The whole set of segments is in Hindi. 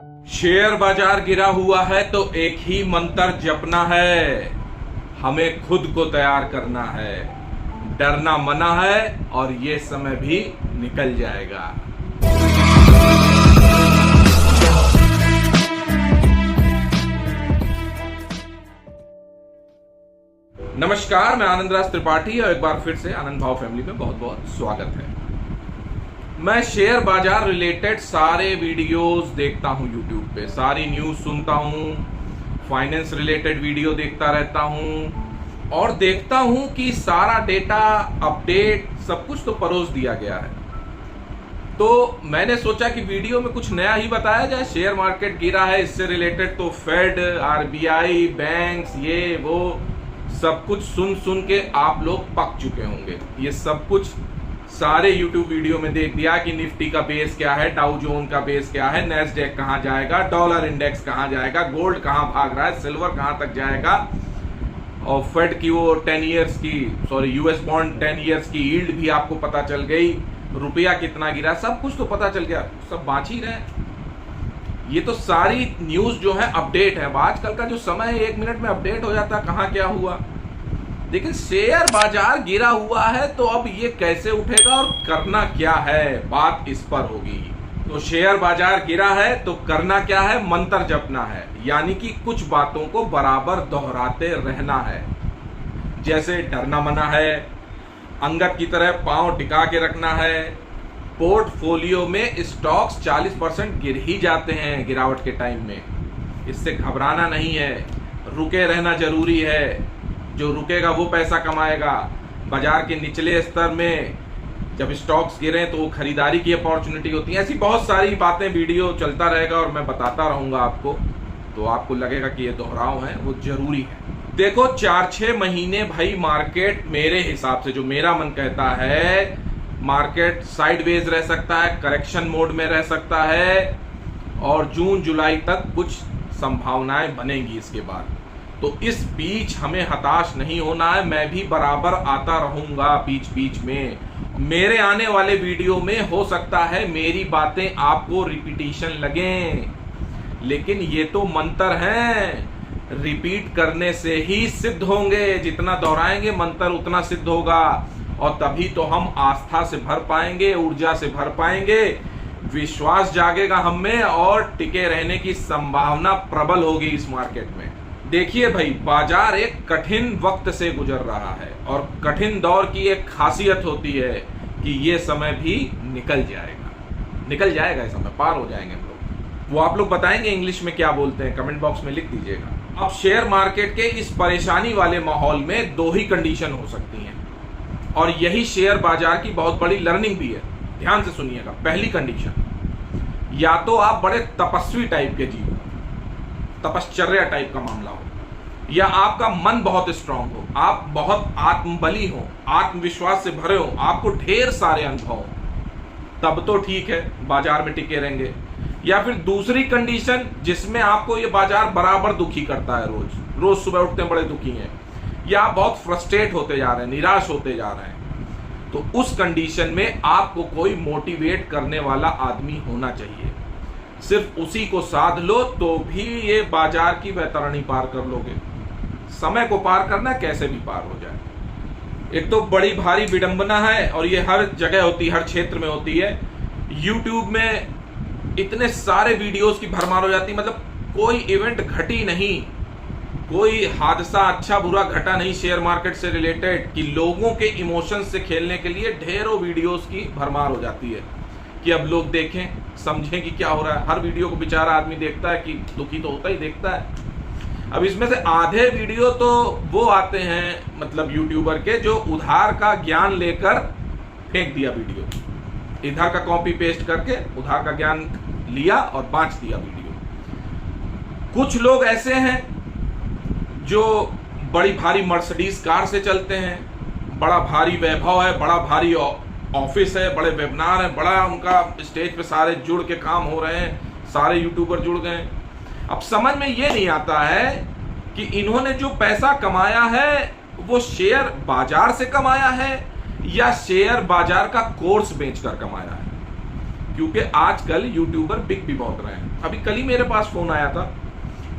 शेयर बाजार गिरा हुआ है तो एक ही मंत्र जपना है, हमें खुद को तैयार करना है। डरना मना है और ये समय भी निकल जाएगा। नमस्कार, मैं आनंदराज त्रिपाठी और एक बार फिर से आनंद भाव फैमिली में बहुत बहुत स्वागत है। मैं शेयर बाजार रिलेटेड सारे वीडियोस देखता हूं यूट्यूब पे, सारी न्यूज सुनता हूं, फाइनेंस रिलेटेड वीडियो देखता रहता हूं और देखता हूं कि सारा डेटा अपडेट सब कुछ तो परोस दिया गया है। तो मैंने सोचा कि वीडियो में कुछ नया ही बताया जाए। शेयर मार्केट गिरा है, इससे रिलेटेड तो फेड, आरबीआई, बैंक्स, ये वो सब कुछ सुन सुन के आप लोग पक चुके होंगे। ये सब कुछ सारे YouTube वीडियो में देख दिया कि निफ्टी का बेस क्या है, डाउ जोन का बेस क्या है, नैस्डैक कहां जाएगा, डॉलर इंडेक्स कहां जाएगा, गोल्ड कहां भाग रहा है, सिल्वर कहां तक जाएगा, और फेड की वो 10 इयर्स की यूएस बॉन्ड 10 इयर्स की यील्ड भी आपको पता चल गई, रुपया कितना गिरा, सब कुछ तो पता चल गया। सब बाँच ही रहे। ये तो सारी न्यूज जो है अपडेट है। आजकल का जो समय है 1 मिनट में अपडेट हो जाता है कहां क्या हुआ। लेकिन शेयर बाजार गिरा हुआ है तो अब ये कैसे उठेगा और करना क्या है, बात इस पर होगी। तो शेयर बाजार गिरा है तो करना क्या है, मंत्र जपना है, यानी कि कुछ बातों को बराबर दोहराते रहना है। जैसे डरना मना है, अंगद की तरह पांव टिका के रखना है, पोर्टफोलियो में स्टॉक्स 40% गिर ही जाते हैं गिरावट के टाइम में, इससे घबराना नहीं है, रुके रहना जरूरी है। जो रुकेगा वो पैसा कमाएगा। बाजार के निचले स्तर में जब स्टॉक्स गिरे तो वो खरीदारी की अपॉर्चुनिटी होती है। ऐसी बहुत सारी बातें, वीडियो चलता रहेगा और मैं बताता रहूंगा आपको, तो आपको लगेगा कि ये दोहराव है, वो जरूरी है। देखो 4-6 महीने भाई मार्केट, मेरे हिसाब से जो मेरा मन कहता है, मार्केट साइडवेज रह सकता है, करेक्शन मोड में रह सकता है और जून जुलाई तक कुछ संभावनाएं बनेंगी इसके बाद। तो इस बीच हमें हताश नहीं होना है। मैं भी बराबर आता रहूंगा बीच बीच में। मेरे आने वाले वीडियो में हो सकता है मेरी बातें आपको रिपीटिशन लगें, लेकिन ये तो मंत्र हैं, रिपीट करने से ही सिद्ध होंगे। जितना दोहराएंगे मंत्र उतना सिद्ध होगा और तभी तो हम आस्था से भर पाएंगे, ऊर्जा से भर पाएंगे, विश्वास जागेगा हम में और टिके रहने की संभावना प्रबल होगी इस मार्केट में। देखिए भाई, बाजार एक कठिन वक्त से गुजर रहा है और कठिन दौर की एक खासियत होती है कि ये समय भी निकल जाएगा ये समय, पार हो जाएंगे हम लोग। वो आप लोग बताएंगे इंग्लिश में क्या बोलते हैं, कमेंट बॉक्स में लिख दीजिएगा। अब शेयर मार्केट के इस परेशानी वाले माहौल में 2 ही कंडीशन हो सकती हैं और यही शेयर बाजार की बहुत बड़ी लर्निंग भी है। ध्यान से सुनिएगा। पहली कंडीशन, या तो आप बड़े तपस्वी टाइप के जीव, तपश्चर्या टाइप का मामला हो, या आपका मन बहुत स्ट्रांग हो, आप बहुत आत्मबली हो, आत्मविश्वास से भरे हो, आपको ढेर सारे अनुभव हो, तब तो ठीक है, बाजार में टिके रहेंगे। या फिर दूसरी कंडीशन जिसमें आपको ये बाजार बराबर दुखी करता है, रोज सुबह उठते हैं बड़े दुखी हैं, या आप बहुत फ्रस्ट्रेट होते जा रहे हैं, निराश होते जा रहे हैं, तो उस कंडीशन में आपको कोई मोटिवेट करने वाला आदमी होना चाहिए। सिर्फ उसी को साध लो तो भी ये बाजार की वैतरणी पार कर लोगे। समय को पार करना कैसे भी पार हो जाए। एक तो बड़ी भारी विडंबना है और ये हर जगह होती है, हर क्षेत्र में होती है। YouTube में इतने सारे वीडियोस की भरमार हो जाती है, मतलब कोई इवेंट घटी नहीं, कोई हादसा अच्छा बुरा घटा नहीं शेयर मार्केट से रिलेटेड कि लोगों के इमोशंस से खेलने के लिए ढेरों वीडियोस की भरमार हो जाती है कि अब लोग देखें, समझें कि क्या हो रहा है। हर वीडियो को बेचारा आदमी देखता है कि दुखी तो होता ही देखता है। अब इसमें से आधे वीडियो तो वो आते हैं, मतलब यूट्यूबर के, जो उधार का ज्ञान लेकर फेंक दिया वीडियो, इधर का कॉपी पेस्ट करके उधार का ज्ञान लिया और बांट दिया वीडियो। कुछ लोग ऐसे हैं जो बड़ी भारी मर्सिडीज कार से चलते हैं, बड़ा भारी वैभव है, बड़ा भारी ऑफिस है, बड़े वेबिनार है, बड़ा उनका स्टेज पे सारे जुड़ के काम हो रहे हैं, सारे यूट्यूबर जुड़ गए। अब समझ में ये नहीं आता है कि इन्होंने जो पैसा कमाया है वो शेयर बाजार से कमाया है या शेयर बाजार का कोर्स बेचकर कमाया है। क्योंकि आजकल यूट्यूबर बिक भी बहुत रहे हैं। अभी कल ही मेरे पास फोन आया था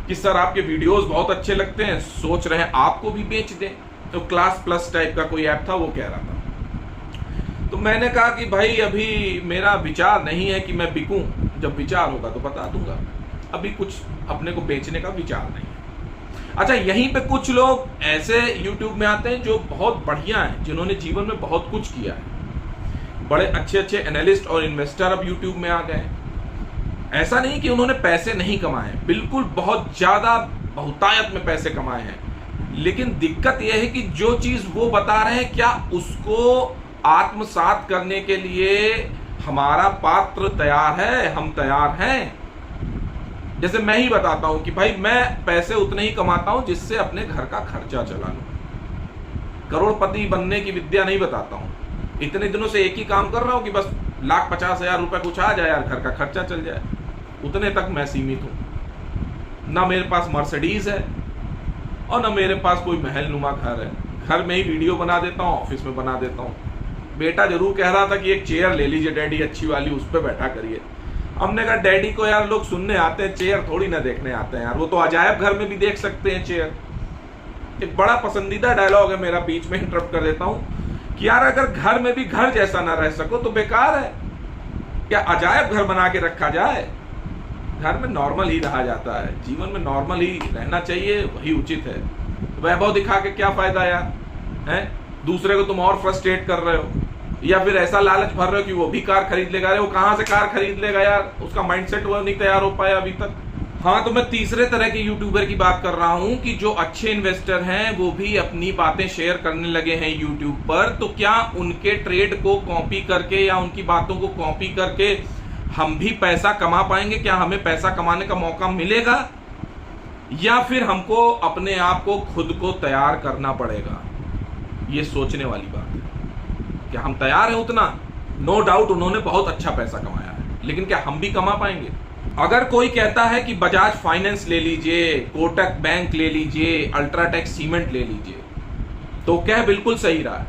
कि सर आपके वीडियोस बहुत अच्छे लगते हैं, सोच रहे हैं आपको भी बेच दें। तो क्लास प्लस टाइप का कोई ऐप था, वो कह रहा था। तो मैंने कहा कि भाई अभी मेरा विचार नहीं है कि मैं बिकूं, जब विचार होगा तो बता दूंगा, अभी कुछ अपने को बेचने का विचार नहीं है। अच्छा, यहीं पे कुछ लोग ऐसे यूट्यूब में आते हैं जो बहुत बढ़िया हैं, जिन्होंने जीवन में बहुत कुछ किया है, बड़े अच्छे अच्छे एनालिस्ट और इन्वेस्टर अब यूट्यूब में आ गए। ऐसा नहीं कि उन्होंने पैसे नहीं कमाए, बिल्कुल बहुत ज्यादा बहुतायत में पैसे कमाए हैं, लेकिन दिक्कत यह है कि जो चीज वो बता रहे हैं, क्या उसको आत्मसात करने के लिए हमारा पात्र तैयार है, हम तैयार हैं। जैसे मैं ही बताता हूं कि भाई मैं पैसे उतने ही कमाता हूं जिससे अपने घर का खर्चा चला लूं, करोड़पति बनने की विद्या नहीं बताता हूं। इतने दिनों से एक ही काम कर रहा हूं कि बस 1,50,000 रुपए कुछ आ जाए यार, घर का खर्चा चल जाए, उतने तक मैं सीमित हूं। ना मेरे पास मर्सिडीज है और ना मेरे पास कोई महल नुमा घर है। घर में ही वीडियो बना देता हूं, ऑफिस में बना देता हूं। बेटा जरूर कह रहा था कि एक चेयर ले लीजिए डैडी अच्छी वाली, उस पर बैठा करिए। हमने कहा डैडी को यार लोग सुनने आते हैं, चेयर थोड़ी ना देखने आते हैं यार, वो तो अजायब घर में भी देख सकते हैं चेयर। एक बड़ा पसंदीदा डायलॉग है मेरा, बीच में इंटरप्ट कर देता हूं कि यार अगर घर में भी घर जैसा ना रह सको तो बेकार है, क्या अजायब घर बना के रखा जाए। घर में नॉर्मल ही रहा जाता है, जीवन में नॉर्मल ही रहना चाहिए, वही उचित है। वैभव दिखा के क्या फायदा यार, है दूसरे को तुम और फ्रस्ट्रेट कर रहे हो, या फिर ऐसा लालच भर रहे हो कि वो भी कार खरीद लेगा। वो कहां से कार खरीद लेगा यार, उसका माइंडसेट वो नहीं तैयार हो पाया अभी तक। हाँ, तो मैं तीसरे तरह के यूट्यूबर की बात कर रहा हूं कि जो अच्छे इन्वेस्टर हैं वो भी अपनी बातें शेयर करने लगे हैं यूट्यूब पर। तो क्या उनके ट्रेड को कॉपी करके या उनकी बातों को कॉपी करके हम भी पैसा कमा पाएंगे? क्या हमें पैसा कमाने का मौका मिलेगा, या फिर हमको अपने आप को खुद को तैयार करना पड़ेगा? ये सोचने वाली बात है। क्या हम तैयार हैं उतना? नो डाउट उन्होंने बहुत अच्छा पैसा कमाया है, लेकिन क्या हम भी कमा पाएंगे? अगर कोई कहता है कि बजाज फाइनेंस ले लीजिए, कोटक बैंक ले लीजिए, अल्ट्राटेक सीमेंट ले लीजिए, तो क्या बिल्कुल सही रहा है,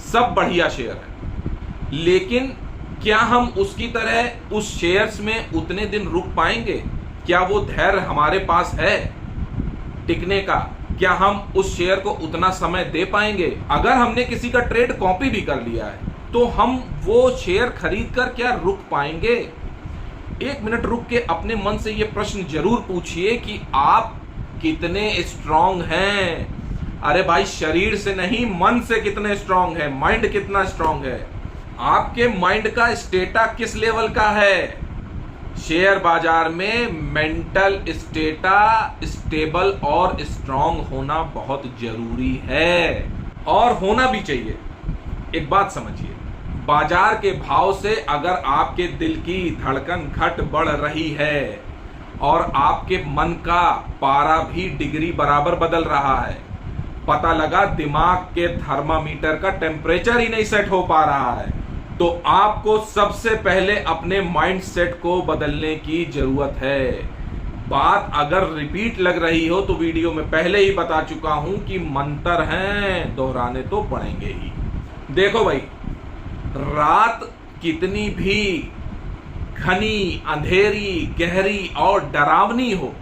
सब बढ़िया शेयर है, लेकिन क्या हम उसकी तरह उस शेयर्स में उतने दिन रुक पाएंगे? क्या वो धैर्य हमारे पास है टिकने का? क्या हम उस शेयर को उतना समय दे पाएंगे? अगर हमने किसी का ट्रेड कॉपी भी कर लिया है तो हम वो शेयर खरीद कर क्या रुक पाएंगे? एक मिनट रुक के अपने मन से ये प्रश्न जरूर पूछिए कि आप कितने स्ट्रांग हैं। अरे भाई, शरीर से नहीं, मन से कितने स्ट्रांग है, माइंड कितना स्ट्रांग है, आपके माइंड का स्टेटा किस लेवल का है। शेयर बाजार में मेंटल स्टेटा स्टेबल और स्ट्रांग होना बहुत जरूरी है, और होना भी चाहिए। एक बात समझिए, बाजार के भाव से अगर आपके दिल की धड़कन घट बढ़ रही है और आपके मन का पारा भी डिग्री बराबर बदल रहा है, पता लगा दिमाग के थर्मामीटर का टेम्परेचर ही नहीं सेट हो पा रहा है, तो आपको सबसे पहले अपने माइंड सेट को बदलने की जरूरत है। बात अगर रिपीट लग रही हो तो वीडियो में पहले ही बता चुका हूं कि मंत्र हैं, दोहराने तो पड़ेंगे ही। देखो भाई, रात कितनी भी घनी, अंधेरी, गहरी और डरावनी हो,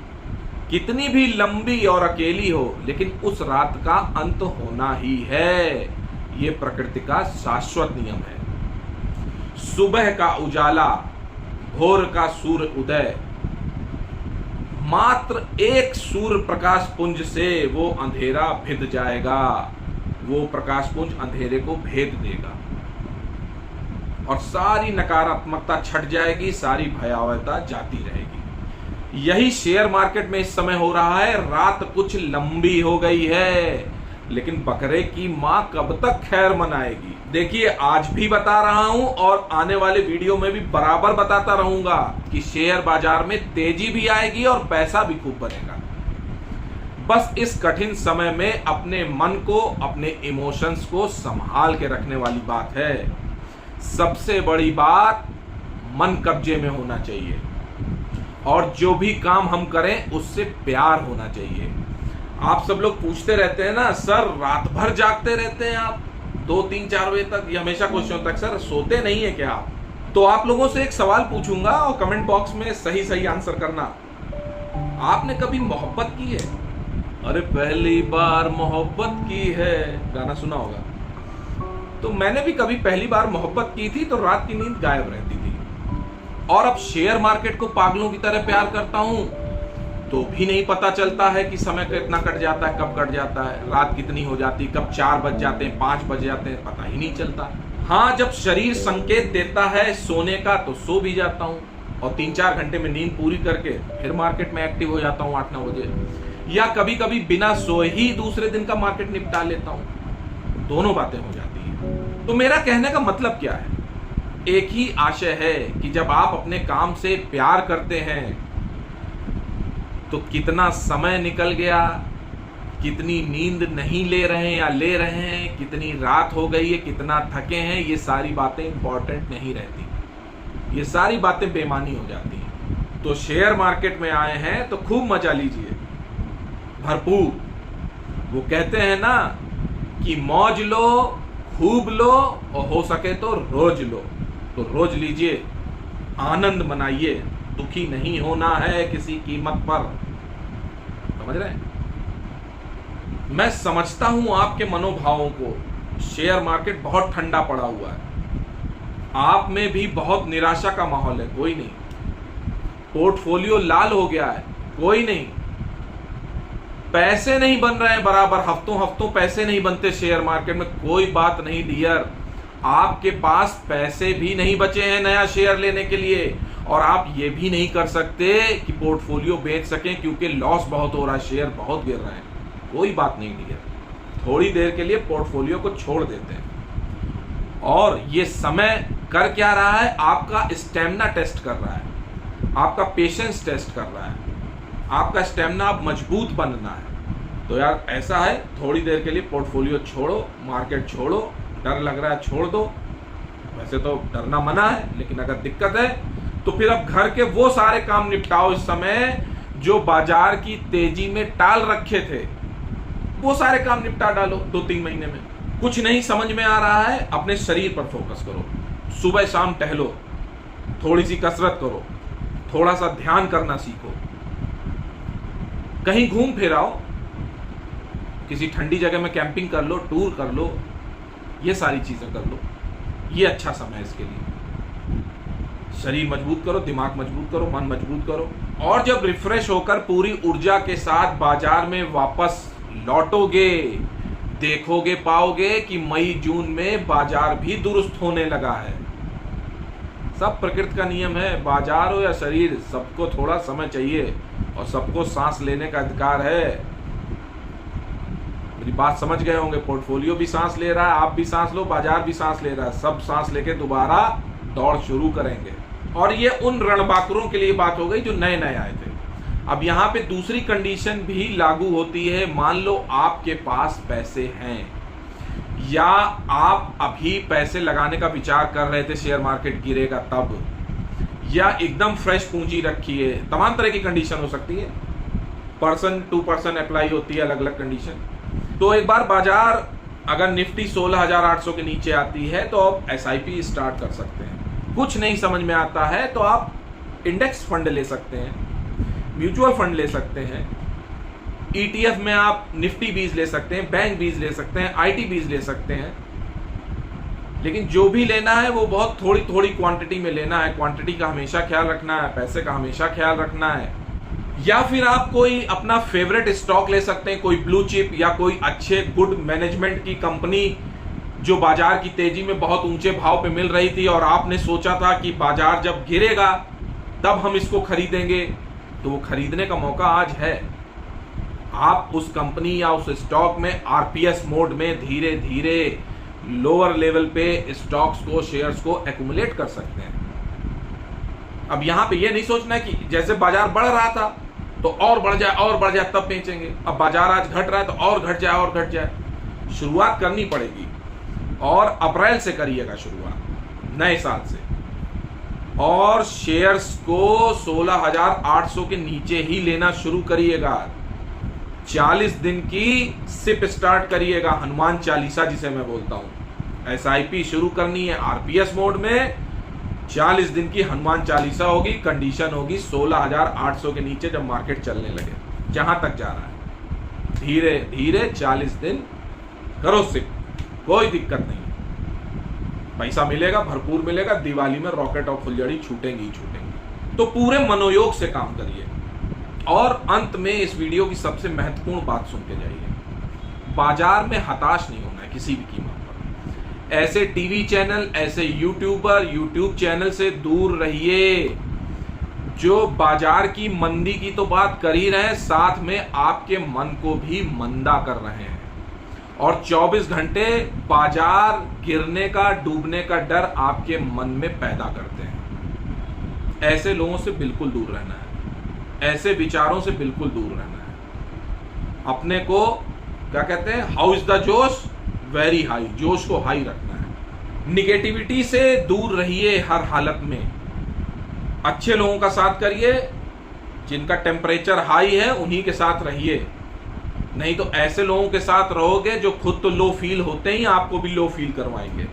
कितनी भी लंबी और अकेली हो, लेकिन उस रात का अंत होना ही है। ये प्रकृति का शाश्वत नियम है। सुबह का उजाला, भोर का सूर्य उदय, मात्र एक सूर्य प्रकाश पुंज से वो अंधेरा भिद जाएगा, वो प्रकाश पुंज अंधेरे को भेद देगा और सारी नकारात्मकता छट जाएगी, सारी भयावहता जाती रहेगी। यही शेयर मार्केट में इस समय हो रहा है। रात कुछ लंबी हो गई है, लेकिन बकरे की मां कब तक खैर मनाएगी? देखिए, आज भी बता रहा हूं और आने वाले वीडियो में भी बराबर बताता रहूंगा कि शेयर बाजार में तेजी भी आएगी और पैसा भी खूब बनेगा। बस इस कठिन समय में अपने मन को, अपने इमोशंस को संभाल के रखने वाली बात है। सबसे बड़ी बात, मन कब्जे में होना चाहिए और जो भी काम हम करें उससे प्यार होना चाहिए। आप सब लोग पूछते रहते हैं ना, सर रात भर जागते रहते हैं आप 2, 3, 4 बजे तक, ये हमेशा क्वेश्चन होता है, सर सोते नहीं है क्या आप? तो आप लोगों से एक सवाल पूछूंगा और कमेंट बॉक्स में सही सही आंसर करना। आपने कभी मोहब्बत की है? अरे पहली बार मोहब्बत की है, गाना सुना होगा। तो मैंने भी कभी पहली बार मोहब्बत की थी तो रात की नींद गायब रहती थी। और अब शेयर मार्केट को पागलों की तरह प्यार करता हूं तो भी नहीं पता चलता है कि समय कितना कट जाता है, कब कट जाता है, रात कितनी हो जाती है, कब 4 बज जाते हैं, 5 बज जाते हैं, पता ही नहीं चलता। हाँ, जब शरीर संकेत देता है सोने का तो सो भी जाता हूँ और 3-4 घंटे में नींद पूरी करके फिर मार्केट में एक्टिव हो जाता हूँ 8-9 बजे। या कभी कभी बिना सोए ही दूसरे दिन का मार्केट निपटा लेता हूँ। दोनों बातें हो जाती हैं। तो मेरा कहने का मतलब क्या है? एक ही आशय है कि जब आप अपने काम से प्यार करते हैं तो कितना समय निकल गया, कितनी नींद नहीं ले रहे हैं या ले रहे हैं, कितनी रात हो गई है, कितना थके हैं, ये सारी बातें इंपॉर्टेंट नहीं रहती। ये सारी बातें बेमानी हो जाती हैं। तो शेयर मार्केट में आए हैं तो खूब मजा लीजिए, भरपूर। वो कहते हैं ना कि मौज लो, खूब लो और हो सके तो रोज लो। तो रोज लीजिए, आनंद मनाइए। दुखी नहीं होना है किसी कीमत पर, समझ रहे हैं? मैं समझता हूं आपके मनोभावों को। शेयर मार्केट बहुत ठंडा पड़ा हुआ है, आप में भी बहुत निराशा का माहौल है, कोई नहीं। पोर्टफोलियो लाल हो गया है, कोई नहीं। पैसे नहीं बन रहे हैं बराबर, हफ्तों हफ्तों पैसे नहीं बनते शेयर मार्केट में, कोई बात नहीं डियर। आपके पास पैसे भी नहीं बचे हैं नया शेयर लेने के लिए और आप ये भी नहीं कर सकते कि पोर्टफोलियो बेच सकें क्योंकि लॉस बहुत हो रहा है, शेयर बहुत गिर रहे हैं। कोई बात नहीं डियर, थोड़ी देर के लिए पोर्टफोलियो को छोड़ देते हैं। और ये समय कर क्या रहा है? आपका स्टेमिना टेस्ट कर रहा है, आपका पेशेंस टेस्ट कर रहा है, आपका स्टेमिना अब मजबूत बनना है। तो यार ऐसा है, थोड़ी देर के लिए पोर्टफोलियो छोड़ो, मार्केट छोड़ो, डर लग रहा है छोड़ दो। वैसे तो डरना मना है, लेकिन अगर दिक्कत है तो फिर अब घर के वो सारे काम निपटाओ इस समय जो बाजार की तेजी में टाल रखे थे। वो सारे काम निपटा डालो 2-3 महीने में। कुछ नहीं समझ में आ रहा है, अपने शरीर पर फोकस करो, सुबह शाम टहलो, थोड़ी सी कसरत करो, थोड़ा सा ध्यान करना सीखो, कहीं घूम फिर आओ, किसी ठंडी जगह में कैंपिंग कर लो, टूर कर लो, ये सारी चीजें कर लो। ये अच्छा समय है इसके लिए। शरीर मजबूत करो, दिमाग मजबूत करो, मन मजबूत करो। और जब रिफ्रेश होकर पूरी ऊर्जा के साथ बाजार में वापस लौटोगे, देखोगे, पाओगे कि मई जून में बाजार भी दुरुस्त होने लगा है। सब प्रकृति का नियम है, बाजार हो या शरीर, सबको थोड़ा समय चाहिए और सबको सांस लेने का अधिकार है। मेरी बात समझ गए होंगे। पोर्टफोलियो भी सांस ले रहा है, आप भी सांस लो, बाजार भी सांस ले रहा है, सब सांस लेके दोबारा दौड़ शुरू करेंगे। और ये उन रणबांकुरों के लिए बात हो गई जो नए नए आए थे। अब यहाँ पे दूसरी कंडीशन भी लागू होती है। मान लो आपके पास पैसे हैं या आप अभी पैसे लगाने का विचार कर रहे थे, शेयर मार्केट गिरेगा तब, या एकदम फ्रेश पूंजी रखी है। तमाम तरह की कंडीशन हो सकती है, पर्सन टू पर्सन अप्लाई होती है, अलग अलग कंडीशन। तो एक बार बाजार अगर निफ्टी 16,800 के नीचे आती है तो आप SIP स्टार्ट कर सकते हैं। कुछ नहीं समझ में आता है तो आप इंडेक्स फंड ले सकते हैं, म्यूचुअल फंड ले सकते हैं, ETF में आप निफ्टी 20 ले सकते हैं, बैंक 20 ले सकते हैं, IT 20 ले सकते हैं। लेकिन जो भी लेना है वो बहुत थोड़ी थोड़ी क्वांटिटी में लेना है। क्वांटिटी का हमेशा ख्याल रखना है, पैसे का हमेशा ख्याल रखना है। या फिर आप कोई अपना फेवरेट स्टॉक ले सकते हैं, कोई ब्लू चिप या कोई अच्छे गुड मैनेजमेंट की कंपनी जो बाजार की तेजी में बहुत ऊंचे भाव पे मिल रही थी और आपने सोचा था कि बाजार जब गिरेगा तब हम इसको खरीदेंगे, तो वो खरीदने का मौका आज है। आप उस कंपनी या उस स्टॉक में RPS मोड में धीरे धीरे लोअर लेवल पे स्टॉक्स को, शेयर्स को एक्युमुलेट कर सकते हैं। अब यहां पे ये नहीं सोचना है कि जैसे बाजार बढ़ रहा था तो और बढ़ जाए तब बेचेंगे। अब बाजार आज घट रहा है तो और घट जाए। शुरुआत करनी पड़ेगी और अप्रैल से करिएगा शुरुआत, नए साल से। और शेयर्स को 16,800 के नीचे ही लेना शुरू करिएगा। 40 दिन की सिप स्टार्ट करिएगा, हनुमान चालीसा जिसे मैं बोलता हूं। SIP शुरू करनी है RPS मोड में 40 दिन की हनुमान चालीसा होगी, कंडीशन होगी 16,800 के नीचे जब मार्केट चलने लगे। जहां तक जा रहा है धीरे धीरे 40 दिन करो सिक, कोई दिक्कत नहीं, पैसा मिलेगा, भरपूर मिलेगा। दिवाली में रॉकेट और फुलझड़ी छूटेंगी ही छूटेंगी। तो पूरे मनोयोग से काम करिए। और अंत में इस वीडियो की सबसे महत्वपूर्ण बात सुन के जाइए, बाजार में हताश नहीं होना है किसी भी कीमत पर। ऐसे टीवी चैनल, ऐसे यूट्यूब चैनल से दूर रहिए जो बाजार की मंदी की तो बात कर ही रहे हैं, साथ में आपके मन को भी मंदा कर रहे हैं और 24 घंटे बाजार गिरने का, डूबने का डर आपके मन में पैदा करते हैं। ऐसे लोगों से बिल्कुल दूर रहना है, ऐसे विचारों से बिल्कुल दूर रहना है। अपने को क्या कहते हैं, हाउ इज द जोश, वेरी हाई, जोश को हाई रखना है। निगेटिविटी से दूर रहिए हर हालत में। अच्छे लोगों का साथ करिए, जिनका टेम्परेचर हाई है उन्हीं के साथ रहिए। नहीं तो ऐसे लोगों के साथ रहोगे जो खुद तो लो फील होते ही आपको भी लो फील करवाएंगे।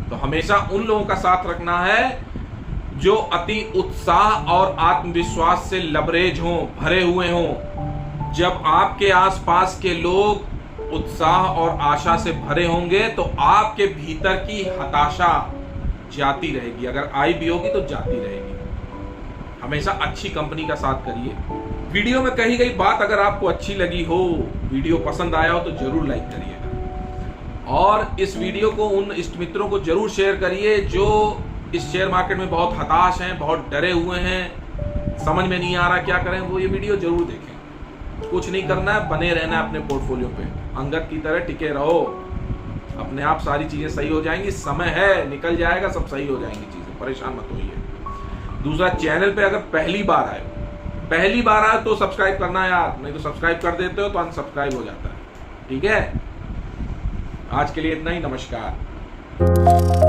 तो हमेशा उन लोगों का साथ रखना है जो अति उत्साह और आत्मविश्वास से लबरेज हों, भरे हुए हों। जब आपके आसपास के लोग उत्साह और आशा से भरे होंगे तो आपके भीतर की हताशा जाती रहेगी, अगर आई भी होगी तो जाती रहेगी। हमेशा अच्छी कंपनी का साथ करिए। वीडियो में कही गई बात अगर आपको अच्छी लगी हो, वीडियो पसंद आया हो तो जरूर लाइक करिएगा और इस वीडियो को उन इष्ट मित्रों को जरूर शेयर करिए जो इस शेयर मार्केट में बहुत हताश हैं, बहुत डरे हुए हैं, समझ में नहीं आ रहा क्या करें। वो ये वीडियो जरूर देखें। कुछ नहीं करना है, बने रहना है अपने पोर्टफोलियो पे, अंगद की तरह टिके रहो। अपने आप सारी चीजें सही हो जाएंगी, समय है, निकल जाएगा, सब सही हो जाएंगी चीजें, परेशान मत होइए। दूसरा, चैनल पे अगर पहली बार आए तो सब्सक्राइब करना यार, नहीं तो सब्सक्राइब कर देते हो तो अनसब्सक्राइब हो जाता है। ठीक है, आज के लिए इतना ही, नमस्कार।